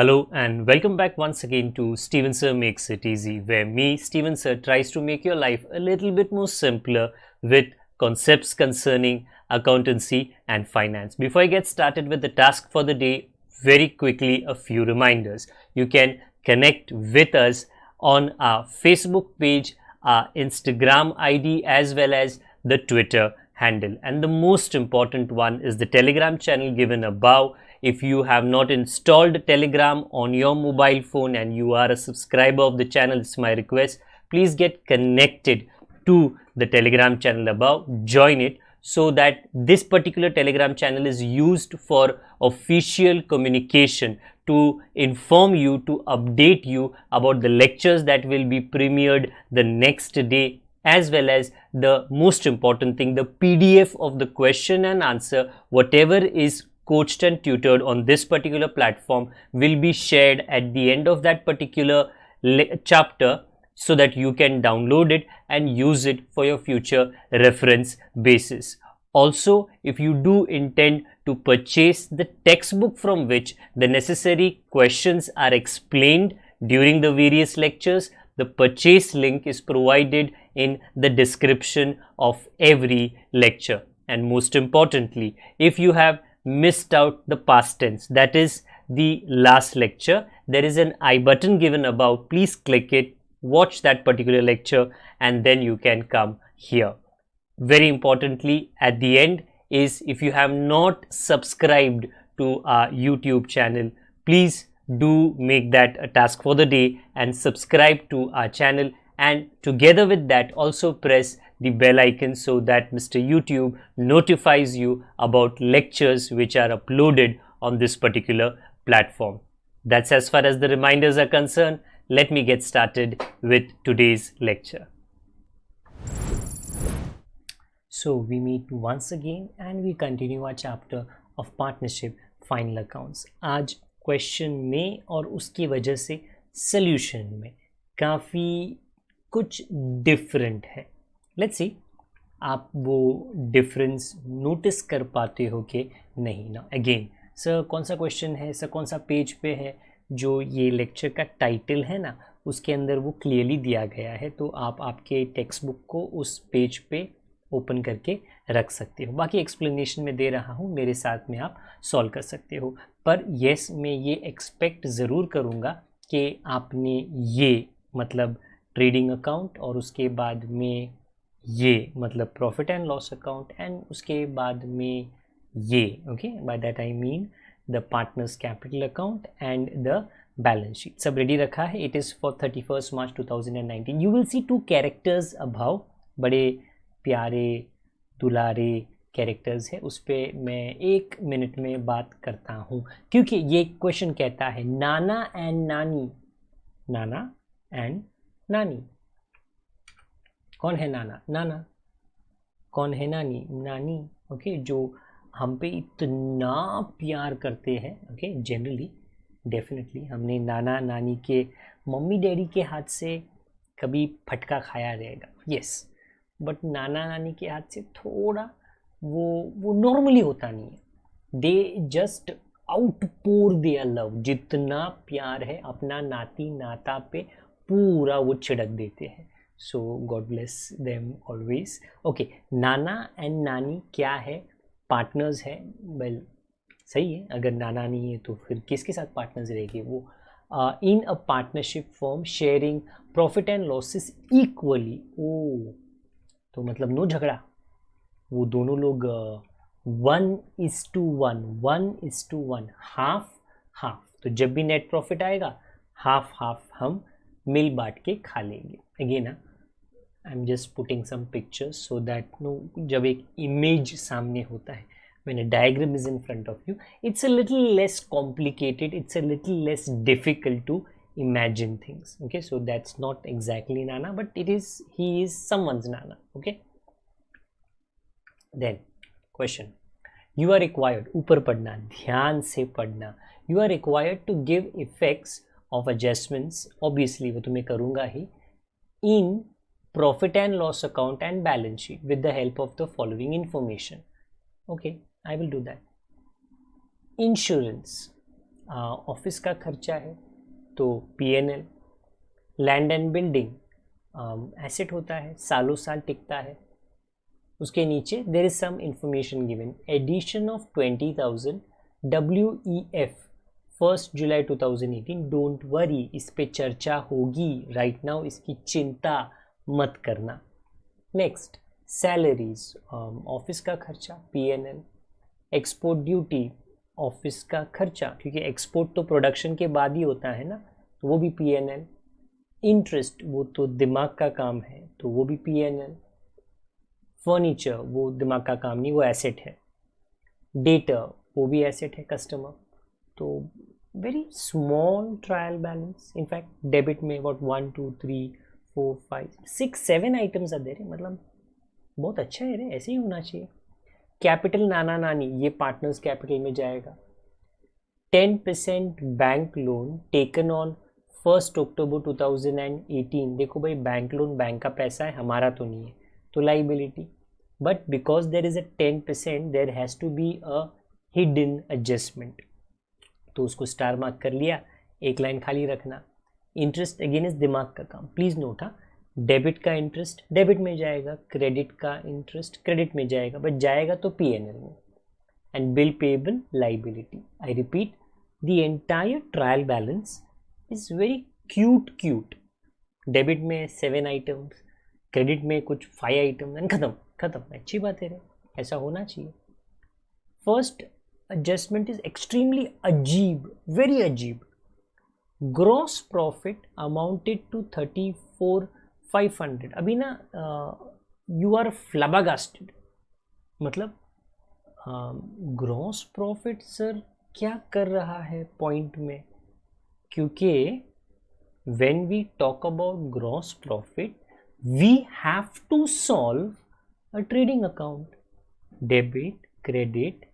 Hello and welcome back once again to Steven Sir Makes It Easy, where me, Steven Sir, tries to make your life a little bit more simpler with concepts concerning accountancy and finance. Before I get started with the task for the day, very quickly a few reminders. You can connect with us on our Facebook page, our Instagram ID, as well as the Twitter handle. And the most important one is the Telegram channel given above. If you have not installed Telegram on your mobile phone and you are a subscriber of the channel, it's my request, please get connected to the Telegram channel above, join it, so that this particular Telegram channel is used for official communication, to inform you, to update you about the lectures that will be premiered the next day, as well as the most important thing, the PDF of the question and answer, whatever is coached and tutored on this particular platform, will be shared at the end of that particular chapter, so that you can download it and use it for your future reference basis. Also, if you do intend to purchase the textbook from which the necessary questions are explained during the various lectures, the purchase link is provided in the description of every lecture. And most importantly, if you have missed out the past tense, that is the last lecture, there is an I button given above. Please click it, watch that particular lecture, and then you can come here. Very importantly, at the end is, if you have not subscribed to our YouTube channel, please do make that a task for the day and subscribe to our channel, and together with that also press the bell icon so that Mr. YouTube notifies you about lectures which are uploaded on this particular platform. That's as far as the reminders are concerned. Let me get started with today's lecture. So we meet once again and we continue our chapter of partnership final accounts. आज question में और उसकी वजह से solution में काफ़ी कुछ different है. लेट्स सी आप वो डिफरेंस नोटिस कर पाते हो कि नहीं ना. अगेन सर कौन सा क्वेश्चन है, सर कौन सा पेज पे है, जो ये लेक्चर का टाइटल है ना उसके अंदर वो क्लियरली दिया गया है, तो आप आपके टेक्स्ट बुक को उस पेज पे ओपन करके रख सकते हो. बाकी एक्सप्लेनेशन में दे रहा हूँ, मेरे साथ में आप सॉल्व कर सकते हो. पर येस, मैं ये एक्सपेक्ट ज़रूर करूँगा कि आपने ये मतलब ट्रेडिंग अकाउंट और उसके बाद में ये मतलब profit and loss account and उसके बाद में ये, okay, by that I mean the partners capital account and the balance sheet, सब रेडी रखा है. It is for 31 March 2019. You will see 2 characters अभाव, बड़े प्यारे दुलारे कैरेक्टर्स है, उस पर मैं 1 मिनट में बात करता हूँ, क्योंकि ये क्वेश्चन कहता है नाना एंड नानी. नाना एंड नानी. कौन है नाना? नाना. कौन है नानी? नानी. ओके, जो हम पे इतना प्यार करते हैं. ओके, जनरली डेफिनेटली हमने नाना नानी के मम्मी डैडी के हाथ से कभी फटका खाया रहेगा. यस, बट नाना नानी के हाथ से थोड़ा वो नॉर्मली होता नहीं है. They just outpour their love. जितना प्यार है अपना नाती नाता पे पूरा वो छिड़क देते हैं. So God bless them always. Okay, नाना एंड नानी क्या है? पार्टनर्स है. वेल सही है, अगर नाना नहीं है तो फिर किसके साथ पार्टनर्स रहेगी? वो in a partnership form sharing profit and losses equally. Oh, तो मतलब नो झगड़ा, वो दोनों लोग 1:1, 1:1, हाफ हाफ. तो जब भी नेट प्रॉफिट आएगा हाफ हाफ हम मिल बांट के खा लेंगे. Again I am just putting some pictures so that no, जब एक इमेज सामने होता है, when a diagram is in front of you, it's a little less complicated, it's a little less difficult to imagine things. Okay, so that's not exactly Nana, but he is someone's Nana. Okay, then question, you are required, ऊपर पढ़ना, ध्यान से पढ़ना. You are required to give effects of adjustments, obviously वो तो मैं करूँगा ही, in profit and loss account and balance sheet with the help of the following information. Okay, I will do that. Insurance, office का खर्चा है तो P&L। Land and building asset होता है, सालों साल टिकता है। उसके नीचे there is some information given, addition of 20,000 WEF 1 July 2018। Don't worry, इस पे चर्चा होगी, राइट नाउ इसकी चिंता मत करना। नेक्स्ट, सैलरीज ऑफिस का खर्चा P&L। एक्सपोर्ट ड्यूटी ऑफिस का खर्चा, क्योंकि एक्सपोर्ट तो प्रोडक्शन के बाद ही होता है ना, तो वो भी P&L। इंटरेस्ट वो तो दिमाग का काम है, तो वो भी P&L। फर्नीचर वो दिमाग का काम नहीं, वो एसेट है। डेटा वो भी एसेट है, कस्टमर। तो very small trial balance. In fact debit में अबाउट 1 2 3 4 5 6 7 आइटम्स आते हैं, मतलब बहुत अच्छा है रे, ऐसे ही होना चाहिए। कैपिटल नाना नानी ये पार्टनर्स कैपिटल में जाएगा। 10% बैंक लोन टेकन ऑन 1 अक्टूबर 2018। देखो भाई, बैंक लोन बैंक का पैसा है, हमारा तो नहीं है, तो liability. But because there is a 10%, there has to be a hidden adjustment, तो उसको स्टार मार्क कर लिया, एक लाइन खाली रखना। इंटरेस्ट अगेन इज दिमाग का काम, प्लीज नोट। हाँ, डेबिट का इंटरेस्ट डेबिट में जाएगा, क्रेडिट का इंटरेस्ट क्रेडिट में जाएगा, बट जाएगा तो P&L में। And bill payable liability. I repeat, the entire trial balance is very cute. Debit में 7 आइटम्स, क्रेडिट में कुछ 5 आइटम, एंड खत्म खत्म। अच्छी बात है रे, ऐसा होना चाहिए। फर्स्ट एडजस्टमेंट इज एक्सट्रीमली अजीब, वेरी अजीब। Gross profit amounted to 34,500। अभी ना यू आर फ्लैबागास्टेड, मतलब ग्रॉस प्रॉफिट सर क्या कर रहा है पॉइंट में, क्योंकि when we talk about gross profit we have to solve a trading account, debit, credit,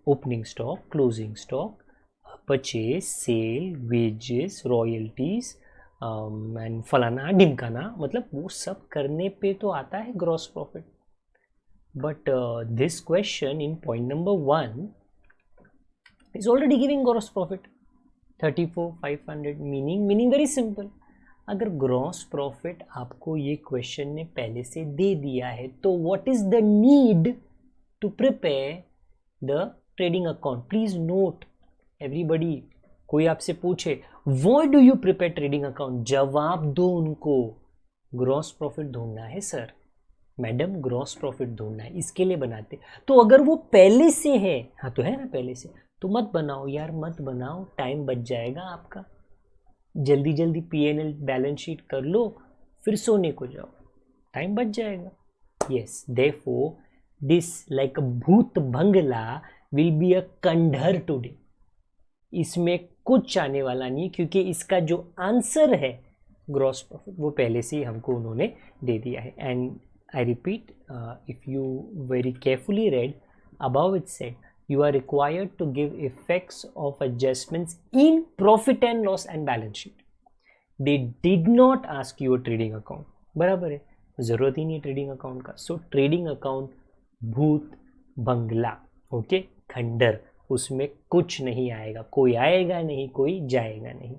opening stock, closing stock, purchase, sale, wages, royalties and फलाना ढिमकाना, मतलब वो सब करने पे तो आता है gross profit. But this question in point number 1 is already giving gross profit 34,500। Meaning very simple. अगर ग्रॉस प्रॉफिट आपको ये क्वेश्चन ने पहले से दे दिया है, तो what is the need to prepare the trading account. Please note everybody, कोई आपसे पूछे why do you prepare trading account, जवाब दो उनको, ग्रॉस प्रॉफिट ढूंढना है सर, मैडम ग्रॉस प्रॉफिट ढूंढना है, इसके लिए बनाते। तो अगर वो पहले से है, हाँ तो है ना पहले से, तो मत बनाओ यार, मत बनाओ, टाइम बच जाएगा आपका। जल्दी जल्दी P&L बैलेंस शीट कर लो, फिर सोने को जाओ, टाइम बच जाएगा। यस, देयरफॉर दिस लाइक अ भूत बंगला विल बी अ कंडर टुडे। इसमें कुछ आने वाला नहीं, क्योंकि इसका जो आंसर है ग्रॉस प्रॉफिट वो पहले से ही हमको उन्होंने दे दिया है। And I repeat, if you very carefully red above it said you are required to give effects of adjustments in profit and loss and balance sheet. They did not ask you a trading account, बराबर है, जरूरत ही नहीं trading account का। सो trading account भूत बंगला, okay, खंडर, उसमें कुछ नहीं आएगा, कोई आएगा नहीं, कोई जाएगा नहीं।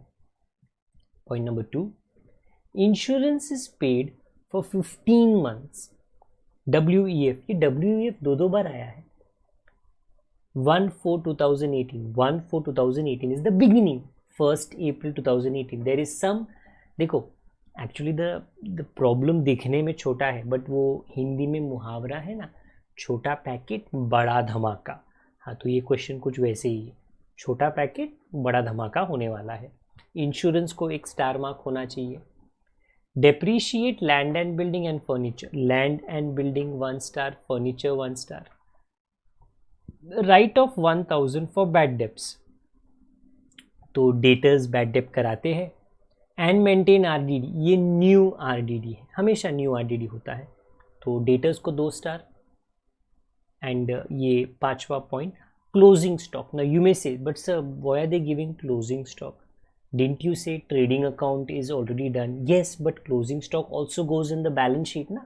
Point number 2, insurance is paid for 15 months। WEF, ये WEF दो बार आया है। 1/4/2018, 1/4/2018 is the beginning, 1st April 2018। there is some, देखो एक्चुअली द प्रॉब्लम दिखने में छोटा है, बट वो हिंदी में मुहावरा है ना, छोटा पैकेट बड़ा धमाका। हाँ, तो ये क्वेश्चन कुछ वैसे ही है, छोटा पैकेट बड़ा धमाका होने वाला है। इंश्योरेंस को एक स्टार मार्क होना चाहिए। Depreciate land and building and furniture, land and building 1 star, furniture 1 star. Write off 1,000 for bad debts, तो डेटर्स बैड डेप कराते हैं। एंड मेंटेन RDD, ये न्यू RDD है, हमेशा न्यू RDD होता है, तो डेटर्स को 2 स्टार। एंड ये 5वां point, closing stock. Now you may say, but sir why are they giving closing stock? Didn't you say trading account is already done? Yes, but closing stock also goes in the balance sheet, na?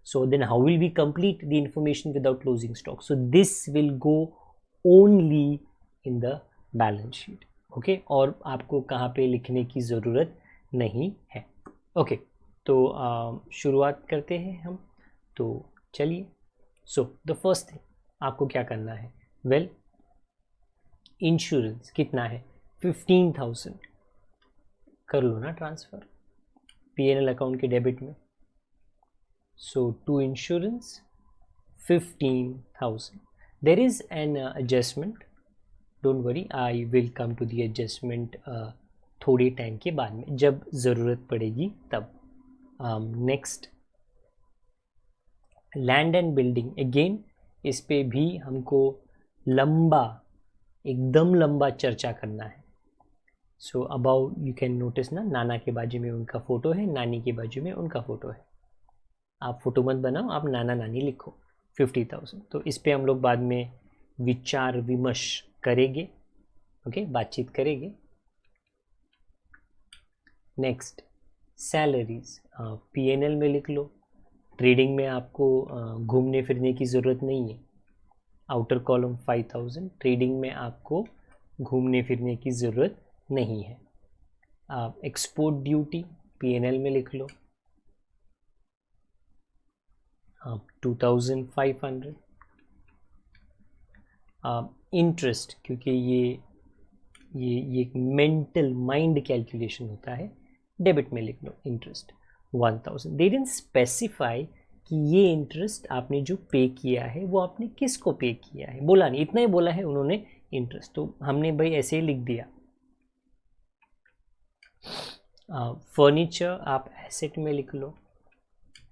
So then how will we complete the information without closing stock? So this will go only in the balance sheet. Okay, और आपको कहाँ पे लिखने की ज़रूरत नहीं है। Okay, तो शुरुआत करते हैं हम। तो चलिए, सो द फर्स्ट थिंग आपको क्या करना है, वेल इंश्योरेंस कितना है, 15,000 कर लो ना ट्रांसफ़र पीएनएल अकाउंट के डेबिट में। So to insurance 15,000, there is an adjustment, don't worry, I will come to the adjustment थोड़े टाइम के बाद में, जब ज़रूरत पड़ेगी तब। Next, land and building, again इस पे भी हमको लंबा, एकदम लंबा चर्चा करना है। So about you can notice ना, नाना के बाजू में उनका फ़ोटो है, नानी के बाजू में उनका फ़ोटो है। आप फ़ोटो मत बनाओ, आप नाना नानी लिखो। 50,000, तो इस पे हम लोग बाद में विचार विमर्श करेंगे, ओके, बातचीत करेंगे। नेक्स्ट, सैलरीज पीएनएल में लिख लो, ट्रेडिंग में आपको घूमने फिरने की ज़रूरत नहीं है। आउटर कॉलम 5,000, ट्रेडिंग में आपको घूमने फिरने की ज़रूरत नहीं है। आप एक्सपोर्ट ड्यूटी पीएनएल में लिख लो, आप 2,500। इंटरेस्ट, क्योंकि ये एक मेंटल माइंड कैलकुलेशन होता है, डेबिट में लिख लो इंटरेस्ट 1,000। दे डिडंट स्पेसिफाई कि ये इंटरेस्ट आपने जो पे किया है वो आपने किसको पे किया है, बोला नहीं, इतना ही बोला है उन्होंने इंटरेस्ट, तो हमने भाई ऐसे ही लिख दिया। फर्नीचर आप एसेट में लिख लो,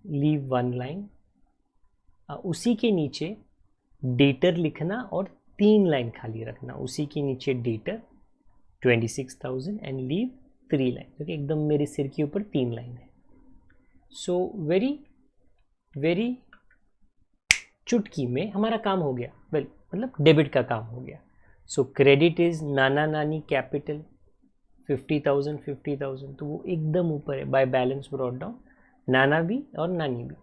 लीव 1 लाइन, उसी के नीचे डेटर लिखना और 3 लाइन खाली रखना, उसी के नीचे डेटर 26,000 एंड लीव 3 लाइन, क्योंकि एकदम मेरे सिर के ऊपर 3 लाइन है। सो वेरी वेरी चुटकी में हमारा काम हो गया, वेल मतलब डेबिट का काम हो गया। सो क्रेडिट इज नाना नानी कैपिटल 50,000 50,000, तो वो एकदम ऊपर है, बाय बैलेंस ब्रॉट डाउन, नाना भी और नानी भी,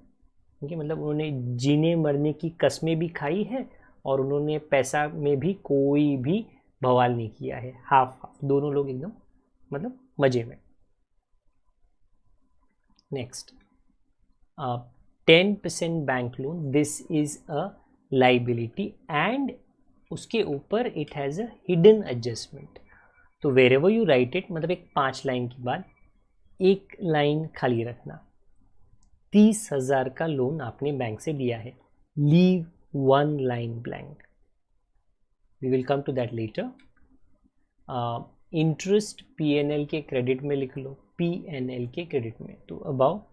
ठीक है, मतलब उन्होंने जीने मरने की कस्में भी खाई है और उन्होंने पैसा में भी कोई भी बवाल नहीं किया है, हाफ हाफ, दोनों लोग एकदम मतलब मजे में। Next, 10% bank loan, this is a liability and उसके ऊपर it has a hidden adjustment, तो wherever you write it, मतलब एक 5 लाइन के बाद 1 लाइन खाली रखना। 30,000 का लोन आपने बैंक से लिया है, leave 1 line blank, we will come to that later. Interest PNL के क्रेडिट में लिख लो, पीएनएल के क्रेडिट में, तो अबाउट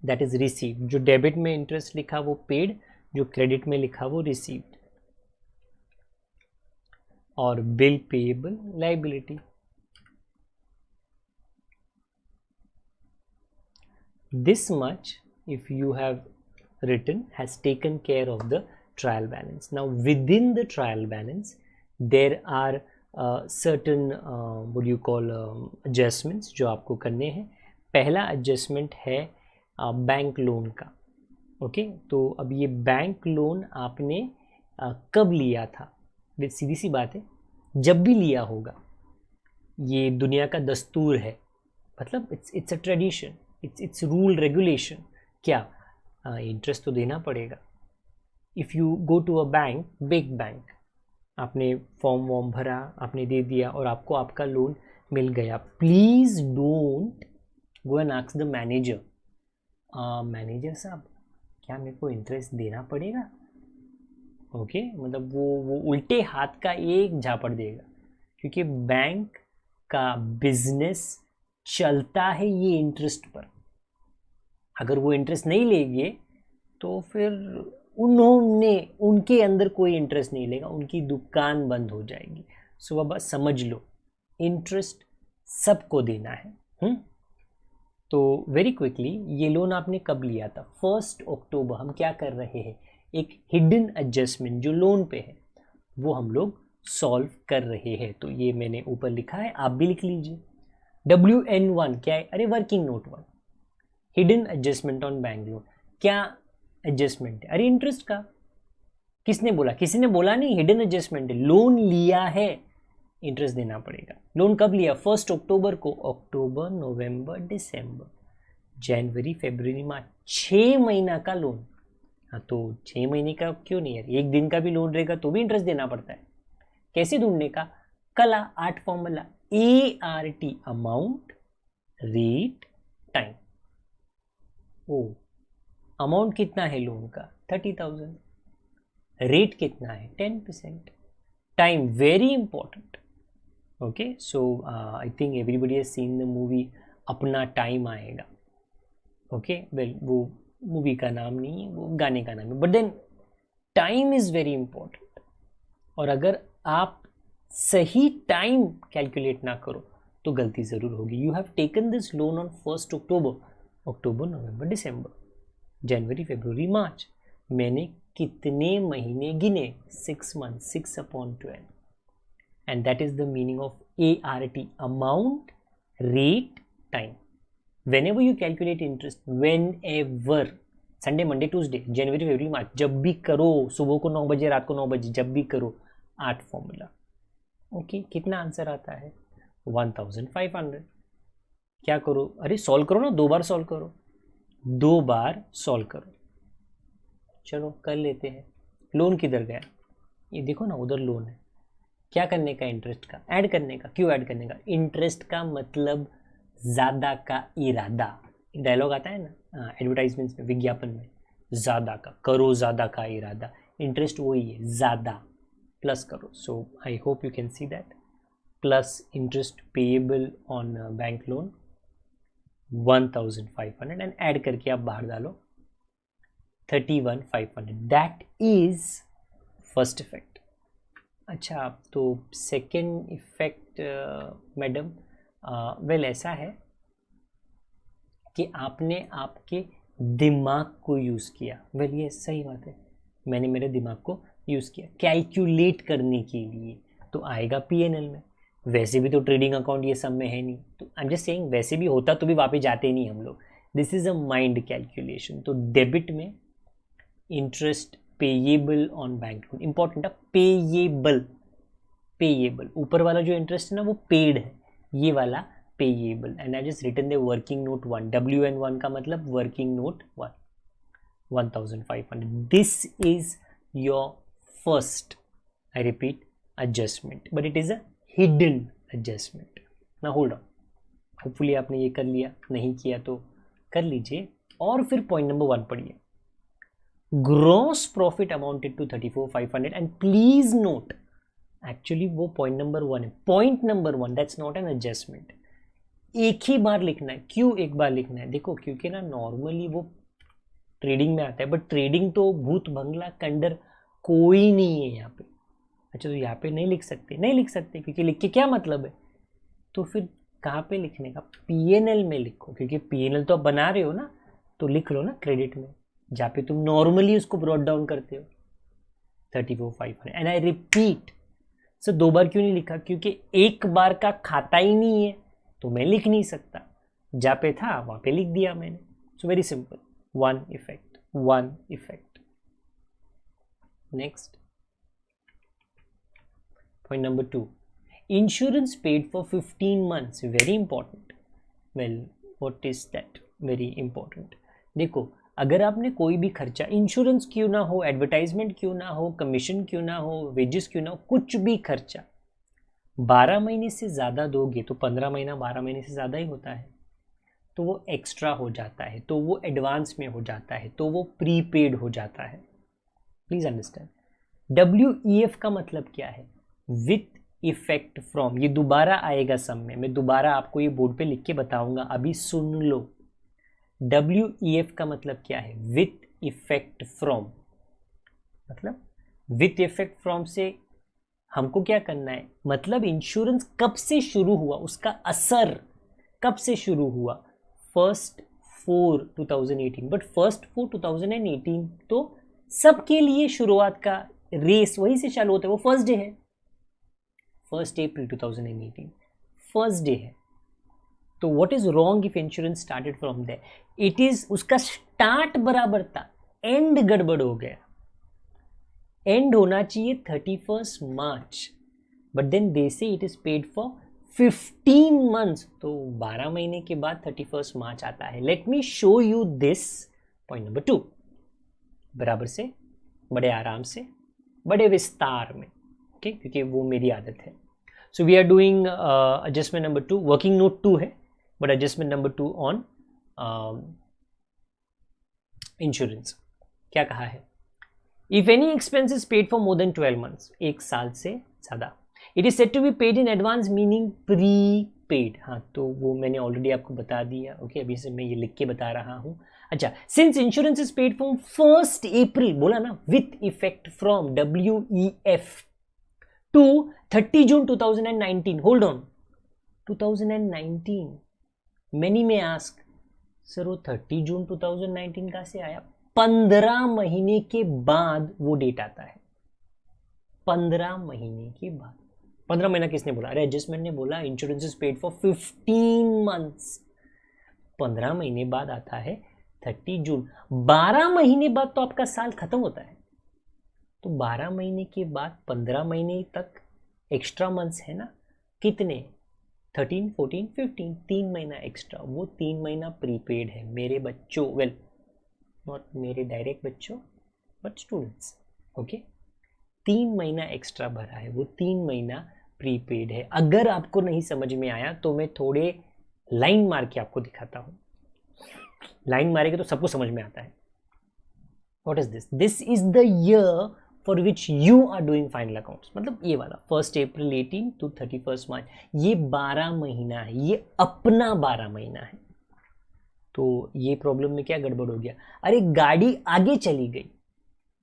दैट इज रिसीव्ड, जो डेबिट में इंटरेस्ट लिखा वो पेड, जो क्रेडिट में लिखा वो रिसीव्ड। और bill payable liability, this much if you have written has taken care of the trial balance. Now within the trial balance there are certain what do you call adjustments जो आपको करने हैं। पहला adjustment है bank loan का, okay, तो अब ये बैंक लोन आपने कब लिया था, सीधी सी बात है, जब भी लिया होगा, ये दुनिया का दस्तूर है, मतलब it's a tradition, it's rule regulation, क्या इंटरेस्ट तो देना पड़ेगा। If you go to a bank, big bank, आपने फॉर्म वॉर्म भरा, आपने दे दिया और आपको आपका लोन मिल गया, please don't go and ask the manager, manager साहब क्या मेरे को इंटरेस्ट देना पड़ेगा, ओके, मतलब वो उल्टे हाथ का एक झापड़ देगा, क्योंकि बैंक का बिजनेस चलता है ये इंटरेस्ट पर। अगर वो इंटरेस्ट नहीं लेंगे तो फिर उनके अंदर कोई इंटरेस्ट नहीं लेगा, उनकी दुकान बंद हो जाएगी। सो अब समझ लो, इंटरेस्ट सबको देना है। तो वेरी क्विकली, ये लोन आपने कब लिया था, 1 अक्टूबर। हम क्या कर रहे हैं, एक हिडन एडजस्टमेंट जो लोन पे है वो हम लोग सॉल्व कर रहे हैं। तो ये मैंने ऊपर लिखा है, आप भी लिख लीजिए। WN1 क्या है, अरे working note 1, hidden adjustment on bank loan, क्या एडजस्टमेंट है, अरे इंटरेस्ट का। किसने बोला, किसी ने बोला नहीं हिडन एडजस्टमेंट है, लोन लिया है इंटरेस्ट देना पड़ेगा। लोन कब लिया? 1 अक्टूबर को। अक्टूबर, नवंबर, दिसंबर, जनवरी, फरवरी, मार्च, 6 महीना का लोन। हाँ, तो 6 महीने का क्यों नहीं यार, एक दिन का भी लोन रहेगा तो भी इंटरेस्ट देना पड़ता है। कैसे ढूंढने का? कला, 8 formula, ART, amount, rate, time. Oh, amount कितना है लोन का? 30,000। रेट कितना है? 10%। Time very important. Okay, so I think everybody has seen the movie अपना टाइम आएगा। ओके, वेल वो मूवी का नाम नहीं है, वो गाने का नाम है, but then time is very important. और अगर आप सही टाइम कैलकुलेट ना करो तो गलती जरूर होगी। You have taken this loan on 1 October, October, November, December, January, February, March. मैंने कितने महीने गिने? 6 month, 6/12, and that is the meaning of ART, amount, rate, time. Whenever you calculate interest, whenever, Sunday, Monday, Tuesday, January, February, March, जब भी करो, सुबह को 9 बजे, रात को 9 बजे, जब भी करो, 8 फॉर्मूला। ओके, कितना आंसर आता है? 1500। क्या करो? अरे सॉल्व करो ना, 2 बार सॉल्व करो, 2 बार सॉल्व करो। चलो कर लेते हैं। लोन किधर गया? ये देखो ना, उधर लोन है। क्या करने का? इंटरेस्ट का ऐड करने का। क्यों ऐड करने का? इंटरेस्ट का मतलब ज्यादा का इरादा। डायलॉग आता है ना एडवर्टाइजमेंट्स में, विज्ञापन में, ज्यादा का, करो ज्यादा का इरादा। इंटरेस्ट वही है, ज्यादा प्लस करो। So I hope you can see that. Plus interest payable on bank loan 1500, and add करके आप बाहर डालो 31,500। That is first effect. अच्छा, तो सेकेंड इफेक्ट मैडम, वेल ऐसा है कि आपने आपके दिमाग को यूज़ किया। वेल ये सही बात है, मैंने मेरे दिमाग को यूज़ किया कैलकुलेट करने के लिए, तो आएगा PNL में। वैसे भी तो ट्रेडिंग अकाउंट ये सब में है नहीं, तो आई एम जस्ट सेइंग, वैसे भी होता तो भी वापस जाते नहीं हम लोग। This is a mind calculation. तो डेबिट में interest payable on bank loan, important है, पेएबल। पेएबल, ऊपर वाला जो इंटरेस्ट है ना वो पेड है, ये वाला payable. And I just written the working note 1, WN1 का मतलब working note 1, 1500। This is your first, I repeat, adjustment, but it is a hidden adjustment. Now hold on, hopefully आपने ये कर लिया, नहीं किया तो कर लीजिए। और फिर पॉइंट नंबर 1 पढ़िए। Gross profit amounted to 34,500, and please note, actually वो पॉइंट नंबर 1 है। Point number 1, that's not an adjustment. एक ही बार लिखना है। क्यों एक बार लिखना है? देखो, क्योंकि ना नॉर्मली वो ट्रेडिंग में आता है, बट ट्रेडिंग तो भूत बंगला कंडर कोई नहीं है यहाँ पे। अच्छा, तो यहाँ पे नहीं लिख सकते? नहीं लिख सकते, क्योंकि लिख के क्या मतलब है? तो फिर कहाँ पे लिखने का? PNL में लिखो, क्योंकि PNL तो आप बना रहे हो ना, तो लिख लो ना क्रेडिट में, जहाँ पे तुम नॉर्मली उसको ब्रॉट डाउन करते हो 34,500। एंड आई रिपीट, सर 2 बार क्यों नहीं लिखा? क्योंकि एक बार का खाता ही नहीं है, तो मैं लिख नहीं सकता। जहाँ पे था वहाँ पे लिख दिया मैंने। So very simple, 1 effect, 1 effect. Next, point number 2, insurance paid for 15 months, very important. Well, what is that? Very important. देखो, अगर आपने कोई भी खर्चा, इंश्योरेंस क्यों ना हो, एडवर्टाइजमेंट क्यों ना हो, कमीशन क्यों ना हो, वेजेस क्यों ना हो, कुछ भी खर्चा 12 महीने से ज़्यादा दोगे तो 15 महीना 12 महीने से ज़्यादा ही होता है, तो वो एक्स्ट्रा हो जाता है, तो वो एडवांस में हो जाता है, तो वो प्रीपेड हो जाता है। Please understand. WEF का मतलब क्या है? With effect from. ये दोबारा आएगा सम में, मैं दोबारा आपको ये बोर्ड पे लिख के बताऊंगा, अभी सुन लो। WEF का मतलब क्या है? विथ इफेक्ट फ्रॉम, मतलब विथ इफेक्ट फ्रॉम से हमको क्या करना है? मतलब इंश्योरेंस कब से शुरू हुआ, उसका असर कब से शुरू हुआ? 1/4/2018। बट 1/4/2018 तो सबके लिए शुरुआत का रेस वहीं से चालू होता है, वो फर्स्ट डे है, 1 अप्रैल 2018 फर्स्ट डे है। तो what is wrong if insurance started from there? It is, उसका स्टार्ट बराबर था, एंड गड़बड़ हो गया। एंड होना चाहिए 31 मार्च, बट देन दे से it is paid for 15 months, तो 12 महीने के बाद 31 मार्च आता है. Let me show you this. Point number 2, बराबर से, बड़े आराम से, बड़े विस्तार में, ओके, क्योंकि वो मेरी आदत है. So we are doing adjustment number 2. Working note 2 है, but adjustment number 2 on insurance. क्या कहा है? If any expense is paid for more than 12 months, एक साल से ज्यादा, it is said to be paid in advance, meaning prepaid. हाँ, तो वो मैंने ऑलरेडी आपको बता दिया. ओके, अभी से मैं ये लिख के बता रहा हूं. अच्छा, since insurance is paid from 1 April, बोला ना, with effect from WEF to 30 June 2019. Hold on, 2019. Many में आस्क, सर वो 30 जून 2019 कहाँ से आया? 15 महीने के बाद वो डेट आता है. 15 महीने के बाद. 15 महीना किसने बोला? अरे एडजस्टमेंट ने बोला. Insurance is paid for 15 months. 15 महीने बाद आता है 30 जून. 12 महीने बाद तो आपका साल खत्म होता है. तो 12 महीने के बाद 15 महीने तक एक्स्ट्रा मंथ्स है ना. कितने? 13, 14, 15. 3 महीना एक्स्ट्रा. वो 3 महीना प्रीपेड है मेरे बच्चों. वेल, नॉट मेरे डायरेक्ट बच्चों, बट स्टूडेंट्स. ओके, 3 महीना एक्स्ट्रा भरा है, वो 3 महीना प्रीपेड है. अगर आपको नहीं समझ में आया तो मैं थोड़े लाइन मार के आपको दिखाता हूं. लाइन मारेंगे तो सबको समझ में आता है. What is this? This is the year for which you are doing final accounts. मतलब ये वाला 1 अप्रैल 18 to 31 मार्च, ये 12 महीना है. ये अपना 12 महीना है. तो ये प्रॉब्लम में क्या गड़बड़ हो गया? अरे गाड़ी आगे चली गई.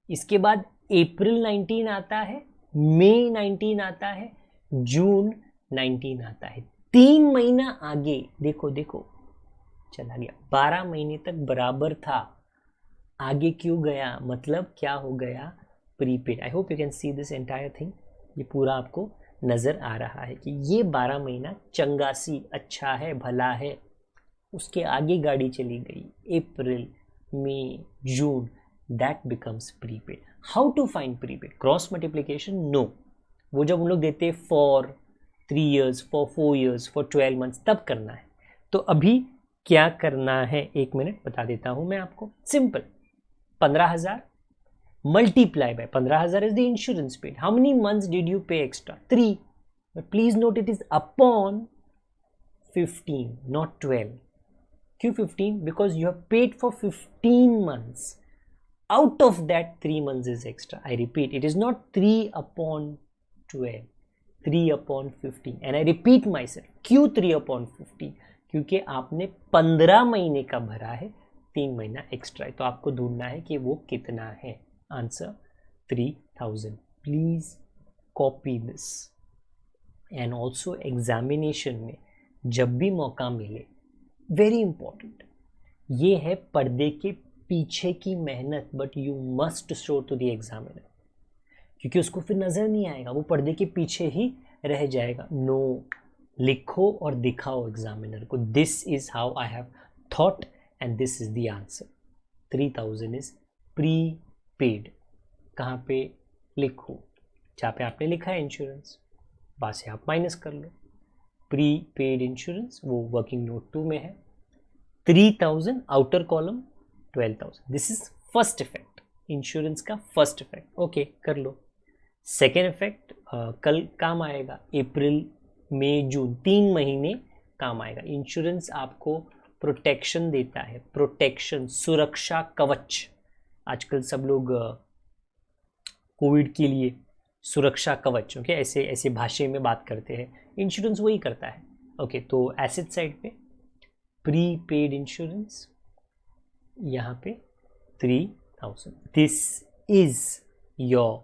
इसके बाद अप्रैल 19 आता है, मई 19 आता है, जून 19 आता है. 3 महीना आगे. देखो देखो, चला गया. 12 महीने तक बराबर था, आगे क्यों गया? मतलब क्या हो गया? Prepaid. I hope you can see this entire thing. ये पूरा आपको नजर आ रहा है कि ये 12 महीना चंगासी, अच्छा है, भला है. उसके आगे गाड़ी चली गई, April, May, June, that becomes prepaid. How to find prepaid? Cross multiplication? No. वो जब उन लोग देते for 3 years, for 4 years, for 12 months, तब करना है. तो अभी क्या करना है? 1 मिनट बता देता हूं मैं आपको. Simple. 15,000 multiply by 15,000 is the insurance paid. How many months did you pay extra? 3. But please note it is upon 15, not 12. Q 15? Because you have paid for 15 months. Out of that, 3 months is extra. I repeat, it is not 3 upon 12, 3 upon 15. And I repeat myself, Q 3 upon 15? क्योंकि आपने 15 महीने का भरा है, 3 महीना extra है. तो आपको ढूंढना है कि वो कितना है. Answer 3000. Please copy this. And also examination में जब भी मौका मिले, वेरी इंपॉर्टेंट, ये है पर्दे के पीछे की मेहनत, but you must show to the examiner, क्योंकि उसको फिर नजर नहीं आएगा, वो पर्दे के पीछे ही रह जाएगा. नो, लिखो और दिखाओ एग्जामिनर को. This is how I have thought and this is the answer. 3000 is pre paid. कहाँ पे लिखो? जहाँ पे आपने लिखा है इंश्योरेंस, वहाँ से आप माइनस कर लो. प्री पेड इंश्योरेंस वो वर्किंग नोट 2 में है. 3000 outer column, 12,000. This is first effect, insurance का फर्स्ट इफेक्ट. ओके, कर लो. सेकेंड इफेक्ट कल काम आएगा. अप्रैल, मई, जून, 3 महीने काम आएगा. इंश्योरेंस आपको प्रोटेक्शन देता है. प्रोटेक्शन, सुरक्षा कवच. आजकल सब लोग कोविड के लिए सुरक्षा कवच, ओके, ऐसे ऐसे भाषा में बात करते हैं. इंश्योरेंस वही करता है. ओके, तो एसेट साइड पे प्री पेड इंश्योरेंस, यहाँ पे 3000. This is your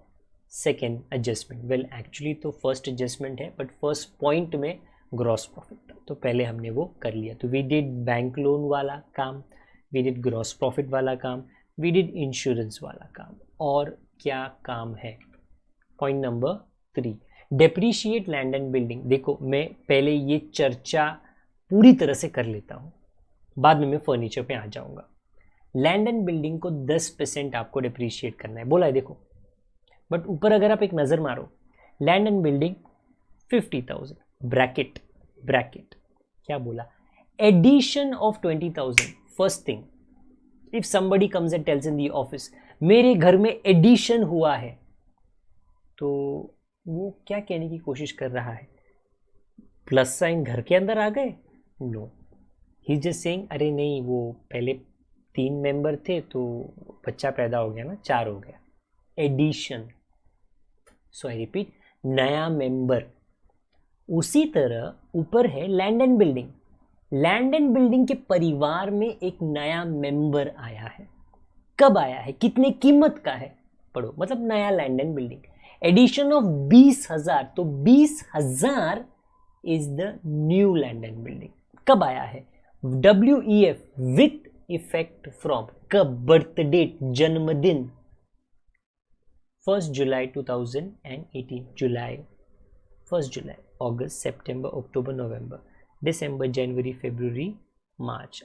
second adjustment. Well, actually तो फर्स्ट एडजस्टमेंट है, बट फर्स्ट पॉइंट में ग्रॉस प्रॉफिट था, तो पहले हमने वो कर लिया. तो वी डिड बैंक लोन वाला काम, वी डिड ग्रॉस प्रॉफिट वाला काम, वी डिड इंश्योरेंस वाला काम. और क्या काम है? Point number 3, depreciate land and building. देखो, मैं पहले ये चर्चा पूरी तरह से कर लेता हूँ, बाद में मैं फर्नीचर पे आ जाऊँगा. लैंड एंड बिल्डिंग को 10% आपको डेप्रीशिएट करना है, बोला है. देखो, बट ऊपर अगर आप एक नज़र मारो, land and building 50,000 bracket bracket क्या बोला, addition of 20,000. First thing, if somebody comes and tells in the office मेरे घर में एडिशन हुआ है, तो वो क्या कहने की कोशिश कर रहा है, प्लस साइन घर के अंदर आ गए? नो, ही जस्ट सेइंग अरे नहीं वो पहले 3 मेंबर थे तो बच्चा पैदा हो गया ना, 4 हो गया, एडिशन. सो आई रिपीट, नया मेंबर. उसी तरह ऊपर है land and building. Land and building के परिवार में एक नया मेंबर आया है. कब आया है, कितने कीमत का है, पढ़ो, मतलब नया land and building. Addition of 20,000, तो 20,000 is the new land and building. कब आया है, WEF, विथ इफेक्ट फ्रॉम. कब, बर्थ डेट, जन्मदिन, 1 जुलाई 2018. जुलाई, 1 जुलाई, अगस्त, सितंबर, अक्टूबर, नवंबर, दिसंबर, जनवरी, फरवरी, मार्च.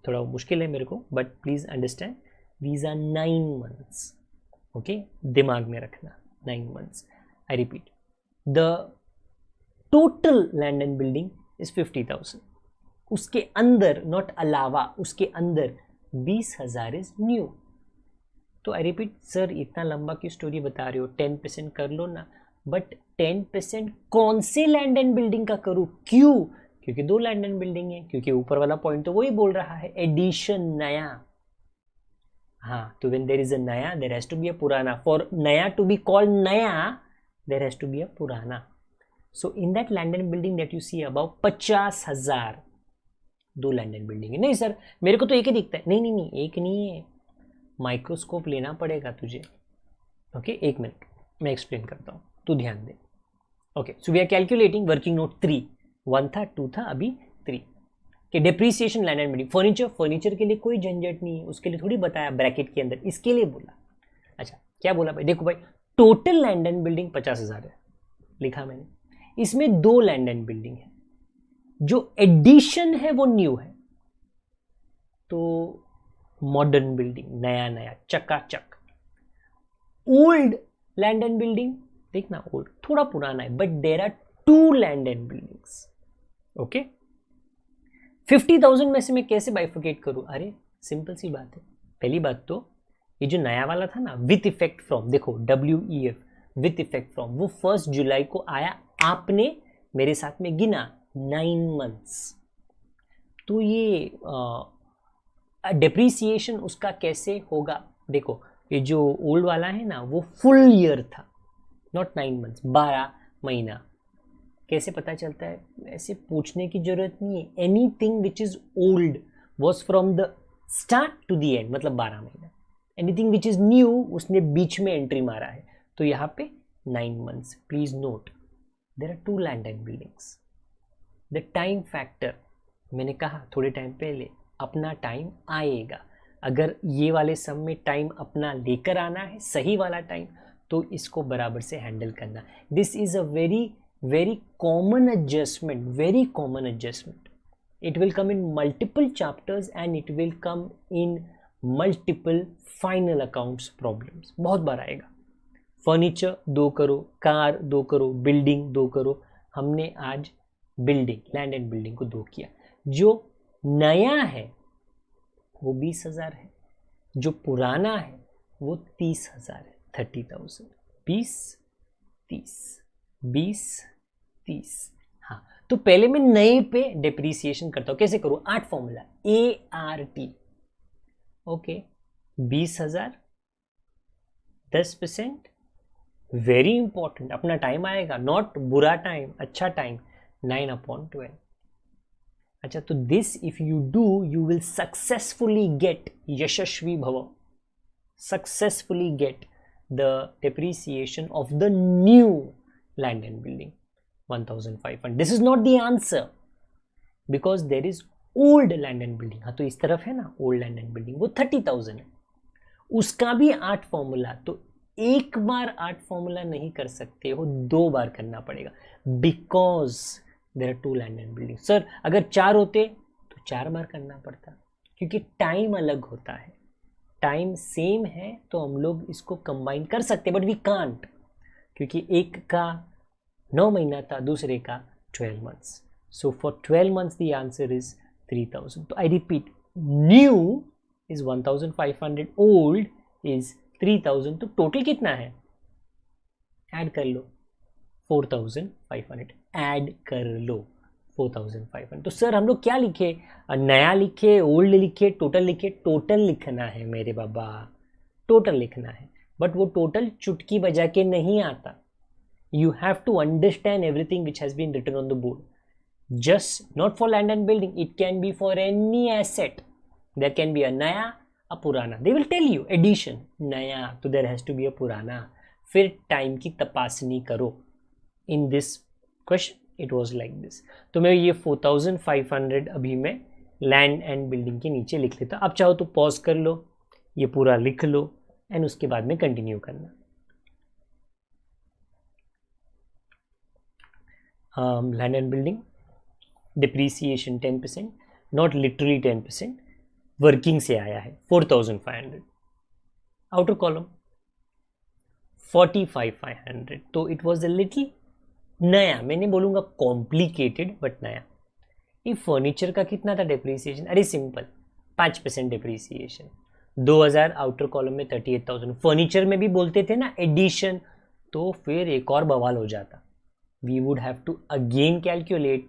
थोड़ा मुश्किल है मेरे को, but please understand these are 9 months. Okay, दिमाग में रखना 9 months. I repeat, the total land and building is 50,000. उसके अंदर, नॉट अलावा, उसके अंदर 20,000 इज न्यू. तो आई रिपीट, सर इतना लंबा क्यों स्टोरी बता रहे हो, 10% कर लो ना. बट 10% कौन से लैंड एंड बिल्डिंग का करूं, क्यों? क्योंकि 2 लैंड एंड बिल्डिंग है, क्योंकि ऊपर वाला पॉइंट तो वही बोल रहा है, एडिशन, नया. हाँ, तो व्हेन देयर इज अ नया there has to be a पुराना. फॉर नया टू बी कॉल्ड नया there has to be a पुराना. So in that land and building that you see about 50,000, 2 land and building है. नहीं sir मेरे को तो एक ही दिखता है. नहीं नहीं नहीं, एक नहीं है, माइक्रोस्कोप लेना पड़ेगा तुझे. ओके, एक मिनट मैं एक्सप्लेन करता हूँ, तू ध्यान दे. Okay, so we are calculating working note 3. 1 था, 2 था, अभी 3 के depreciation land and building. Furniture के लिए कोई झंझट नहीं है, उसके लिए थोड़ी बताया ब्रैकेट के अंदर, इसके लिए बोला. अच्छा क्या बोला भाई, देखो भाई टोटल लैंड एंड बिल्डिंग 50,000 है, लिखा मैंने. इसमें 2 लैंड एंड बिल्डिंग है, जो एडिशन है वो न्यू है, तो मॉडर्न बिल्डिंग, नया नया, चकाचक. ओल्ड लैंड एंड बिल्डिंग, देखना ओल्ड थोड़ा पुराना है, but there are 2 land and buildings. Okay, 50,000 में से मैं कैसे बाइफिकेट करूं? अरे सिंपल सी बात है. पहली बात तो ये जो नया वाला था ना, विथ इफेक्ट फ्रॉम, देखो WEF, विथ इफेक्ट फ्रॉम, वो 1 जुलाई को आया. आपने मेरे साथ में गिना 9 months. तो ये डेप्रीसिएशन उसका कैसे होगा, देखो ये जो ओल्ड वाला है ना वो फुल ईयर था, नॉट 9 months, 12 महीना. कैसे पता चलता है, ऐसे पूछने की जरूरत नहीं है. Anything which is old was from the start to the end, मतलब 12 महीना. एनीथिंग विच इज न्यू उसने बीच में एंट्री मारा है, तो यहाँ पे 9 months. Please note there are 2 land and buildings. The time factor, मैंने कहा थोड़े टाइम पहले, अपना टाइम आएगा. अगर ये वाले सम में टाइम अपना लेकर आना है, सही वाला टाइम, तो इसको बराबर से हैंडल करना. This is a very very common adjustment, very common adjustment. It will come in multiple chapters and it will come in multiple final accounts problems. बहुत बार आएगा. फर्नीचर 2 करो, कार 2 करो, बिल्डिंग 2 करो. हमने आज बिल्डिंग, लैंड एंड बिल्डिंग को 2 किया. जो नया है वो 20,000 है, जो पुराना है वो 30,000 है, 30,000. 20, 30, 20, 30. हाँ, तो पहले मैं नए पे डेप्रीसिएशन करता हूं. कैसे करूं, 8 formula, ART. Okay, 20,000, 10%, very important, अपना टाइम आएगा, नॉट बुरा टाइम, अच्छा टाइम, 9/12. अच्छा, तो this if you do you will successfully get, यशस्वी भव, successfully get the depreciation of the new land and building 1,500. This is not the answer because there is old land and building. हाँ, तो इस तरफ है ना old land and building, वो 30,000 है, उसका भी 8 फॉर्मूला. तो एक बार 8 फॉर्मूला नहीं कर सकते हो, 2 बार करना पड़ेगा, because there are 2 land and building. Sir अगर 4 होते तो 4 बार करना पड़ता, क्योंकि टाइम अलग होता है. टाइम सेम है तो हम लोग इसको कंबाइन कर सकते, बट वी कांट, क्योंकि एक का 9 महीना था, दूसरे का 12 months. So for 12 months the answer is 3000. So I repeat, new is 1500, old is 3000. तो टोटल कितना है? ऐड कर लो 4500, ऐड कर लो 4500. तो सर हम लोग क्या लिखे? नया लिखे, ओल्ड लिखे, टोटल लिखे? टोटल लिखना है मेरे बाबा, टोटल लिखना है. बट वो टोटल चुटकी बजा के नहीं आता. You have to understand everything which has been written on the board. Just not for land and building, it can be for any asset. There can be a naya, a purana. They will tell you addition naya, तो there has to be a purana. फिर time की तपासनी करो. In this question it was like this. तो मैं ये 4500 अभी मैं land and building के नीचे लिख लेता. अब चाहो तो पॉज कर लो, ये पूरा लिख लो एंड उसके बाद में कंटिन्यू करना. Land and building, depreciation 10%, not literally 10%, working से आया है 4500. outer column 45500. तो it was a little नया, मैं नहीं बोलूँगा complicated but नया. ये फर्नीचर का कितना था डेप्रीसिएशन? अरे सिंपल 5% डेप्रीसिएशन. 2000 आउटर कॉलम में 38,000. फर्नीचर में भी बोलते थे ना एडिशन, तो फिर एक और बवाल हो जाता. We would have to again calculate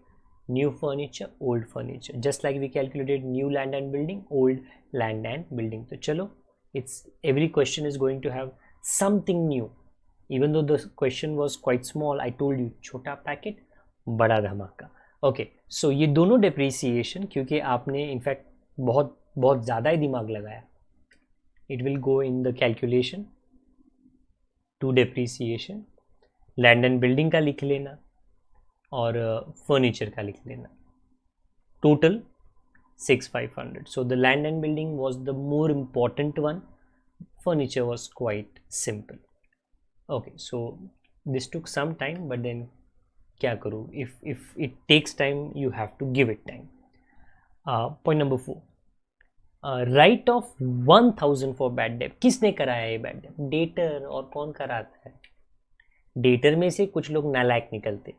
new furniture, old furniture, just like we calculated new land and building, old land and building. So chalo, it's every question is going to have something new. Even though the question was quite small, I told you छोटा packet बड़ा धमाका. Okay, so ये दोनों depreciation, क्योंकि आपने in fact बहुत ज़्यादा ही दिमाग लगाया. It will go in the calculation to depreciation. Land and building का लिख लेना और फर्नीचर का लिख लेना. Total 6500. So the land and building was the more important one. Furniture was quite simple. Okay, so this took some time, but then क्या करूँ, if it takes time you have to give it time. Point number 4, write off 1000 for bad debt. किसने कराया ये bad debt? Debtor. और कौन कराता है? Debtor में से कुछ लोग नालायक निकलते,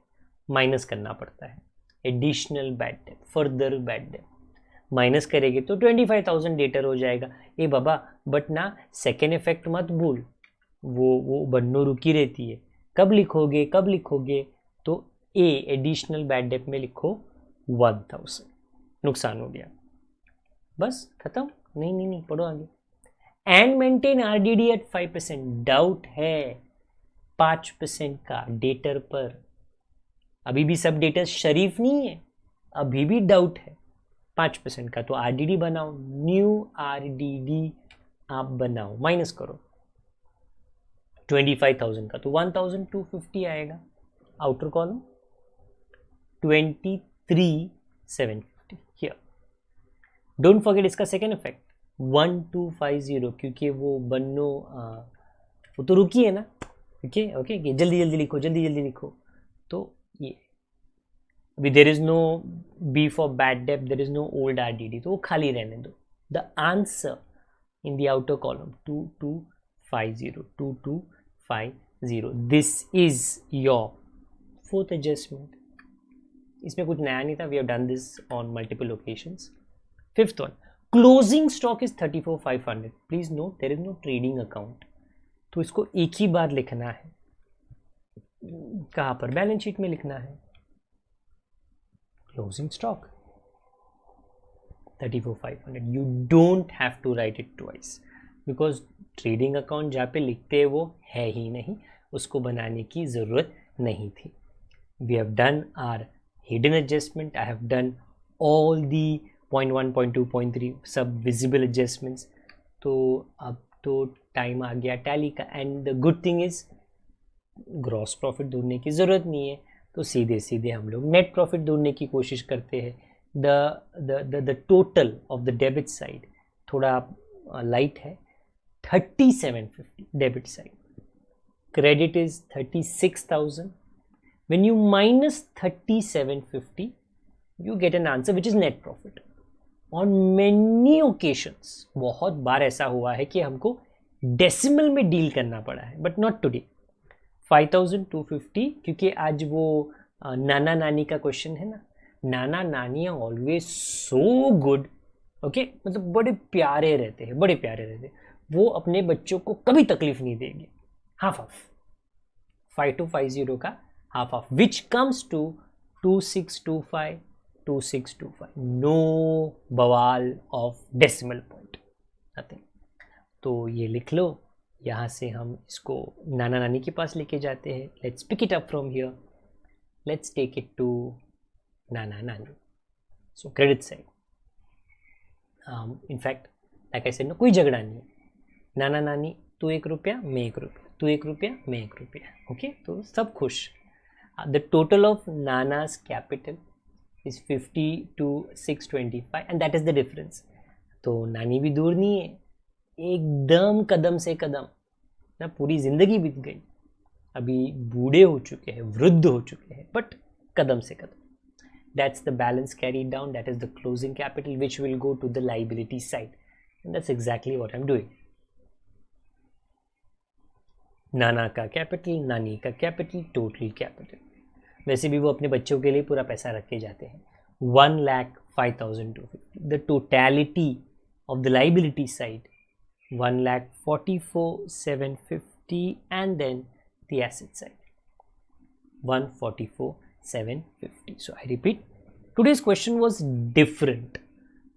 माइनस करना पड़ता है. Additional bad debt, further bad debt minus करेंगे तो 25,000 डेटर हो जाएगा. ए बाबा, बट ना सेकेंड इफेक्ट मत भूल, वो बन्नो रुकी रहती है. कब लिखोगे तो ए एडिशनल बैड डेट में लिखो 1000. नुकसान हो गया, बस खत्म. नहीं पढ़ो आगे. And maintain RDD at 5%. Doubt है 5% का डेटर पर. अभी भी सब डेटर शरीफ नहीं है, अभी भी डाउट है. 5% का तो आरडीडी बनाओ, न्यू आरडीडी आप बनाओ, माइनस करो. 25,000 का तो 1250 आएगा. Outer column 23,750. Here don't forget इसका सेकेंड इफेक्ट 1250, क्योंकि वो बन्नो वो तो रुकी है ना. ओके, जल्दी लिखो. तो ये अभी there is no B for bad debt, there is no old RDD, तो वो खाली रहने दो. The answer in the outer column 2250. This is your fourth adjustment. इसमें कुछ नया नहीं था, we have done this on multiple occasions. Fifth one, closing stock is 34,500. Please note there is no trading account, तो इसको एक ही बार लिखना है. कहाँ पर? बैलेंस शीट में लिखना है. Closing stock 34,500. You don't have to write it twice, because trading account जहाँ पे लिखते हैं वो है ही नहीं, उसको बनाने की ज़रूरत नहीं थी. We have done our hidden adjustment. I have done all the point 1, point 2, point 3 सब विजिबल एडजस्टमेंट्स. तो अब तो टाइम आ गया टैली का. And the good thing is gross profit ढूंढने की ज़रूरत नहीं है, तो सीधे हम लोग नेट प्रॉफिट ढूंढने की कोशिश करते हैं. The total of the debit side थोड़ा लाइट है, 3750 debit side. Credit is 36,000. When you minus 3750 you get an answer which is net profit. On many occasions, बहुत बार ऐसा हुआ है कि हमको डेसिमल में डील करना पड़ा है, बट नॉट टुडे. 5250, क्योंकि आज वो नाना नानी का क्वेश्चन है ना, नाना नानी are always so good, okay, मतलब बड़े प्यारे रहते हैं, बड़े प्यारे रहते हैं, वो अपने बच्चों को कभी तकलीफ नहीं देंगे। हाफ ऑफ 5250 का half of which comes to 2625, 2625, no बवाल ऑफ डेसिमल पॉइंट, नथिंग। तो ये लिख लो, यहाँ से हम इसको नाना नानी के पास लेके जाते हैं। Let's pick it up from here, let's take it to नाना नानी। So credit side, in fact like I said ना, कोई झगड़ा नहीं है, नाना नानी तू 1 रुपया मैं 1 रुपया, तू 1 रुपया मैं 1 रुपया, ओके, तो सब खुश। द टोटल ऑफ नाना's capital is 50 to 625 and that is the difference. तो नानी भी दूर नहीं है, एकदम कदम से कदम ना, पूरी जिंदगी बीत गई, अभी बूढ़े हो चुके हैं, वृद्ध हो चुके हैं, बट कदम से कदम। That's the balance carried down, that is the closing capital which will go to the liability side, and that's exactly what I'm doing. नाना का कैपिटल, नानी का कैपिटल, टोटल कैपिटल। वैसे भी वो अपने बच्चों के लिए पूरा पैसा रख के जाते हैं, 1,05,250। The totality of the liability side 1,44,750, and then the asset side 144,750. So I repeat, today's question was different,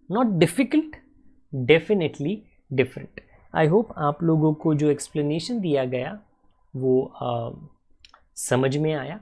not difficult, definitely different. I hope आप लोगों को जो explanation दिया गया वो समझ में आया।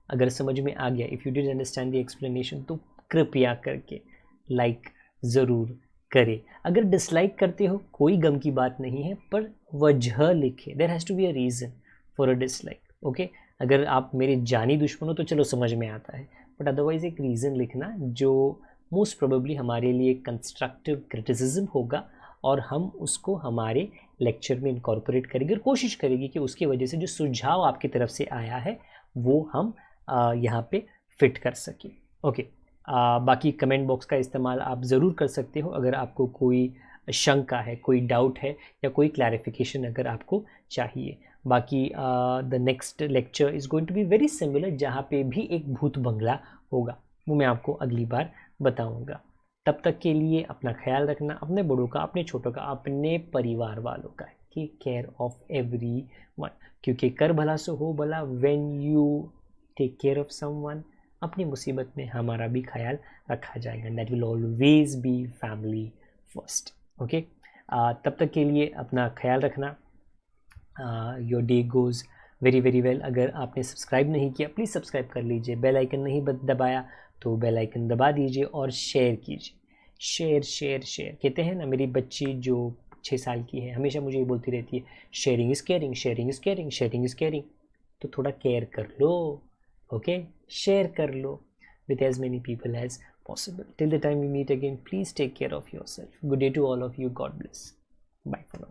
अगर समझ में आ गया, if you did understand the explanation, तो कृपया करके लाइक ज़रूर करें। अगर डिसलाइक करते हो कोई गम की बात नहीं है, पर वजह लिखे, there has to be a reason for a dislike, okay. अगर आप मेरे जानी दुश्मन हो तो चलो समझ में आता है, बट अदरवाइज एक रीज़न लिखना जो मोस्ट प्रोबेबली हमारे लिए कंस्ट्रक्टिव क्रिटिसिज्म होगा, और हम उसको हमारे लेक्चर में इनकॉर्पोरेट करेंगे और कोशिश करेंगे कि उसकी वजह से जो सुझाव आपकी तरफ से आया है वो हम यहाँ पे फिट कर सकें, ओके। बाकी कमेंट बॉक्स का इस्तेमाल आप ज़रूर कर सकते हो अगर आपको कोई शंका है, कोई डाउट है, या कोई क्लैरिफिकेशन अगर आपको चाहिए। बाकी the next lecture is going to be very similar, जहाँ पे भी एक भूत बंगला होगा, वो मैं आपको अगली बार बताऊंगा। तब तक के लिए अपना ख्याल रखना, अपने बड़ों का, अपने छोटों का, अपने परिवार वालों का। Take care of everyone, क्योंकि कर भला सो हो भला। When you take care of someone, अपनी मुसीबत में हमारा भी ख्याल रखा जाएगा। That will always be family first, okay. तब तक के लिए अपना ख्याल रखना। Your day goes very very well. अगर आपने सब्सक्राइब नहीं किया प्लीज़ सब्सक्राइब कर लीजिए, बेल आइकन नहीं दबाया तो बेल आइकन दबा दीजिए, और शेयर कीजिए। शेयर शेयर शेयर, कहते हैं ना, मेरी बच्ची जो 6 साल की है हमेशा मुझे ये बोलती रहती है, sharing is caring, sharing is caring, sharing is caring. तो थोड़ा केयर कर लो, ओके, शेयर कर लो with as many people as possible. Till the time we meet again, please take care of yourself. Good day to all of you. God bless. Bye for now.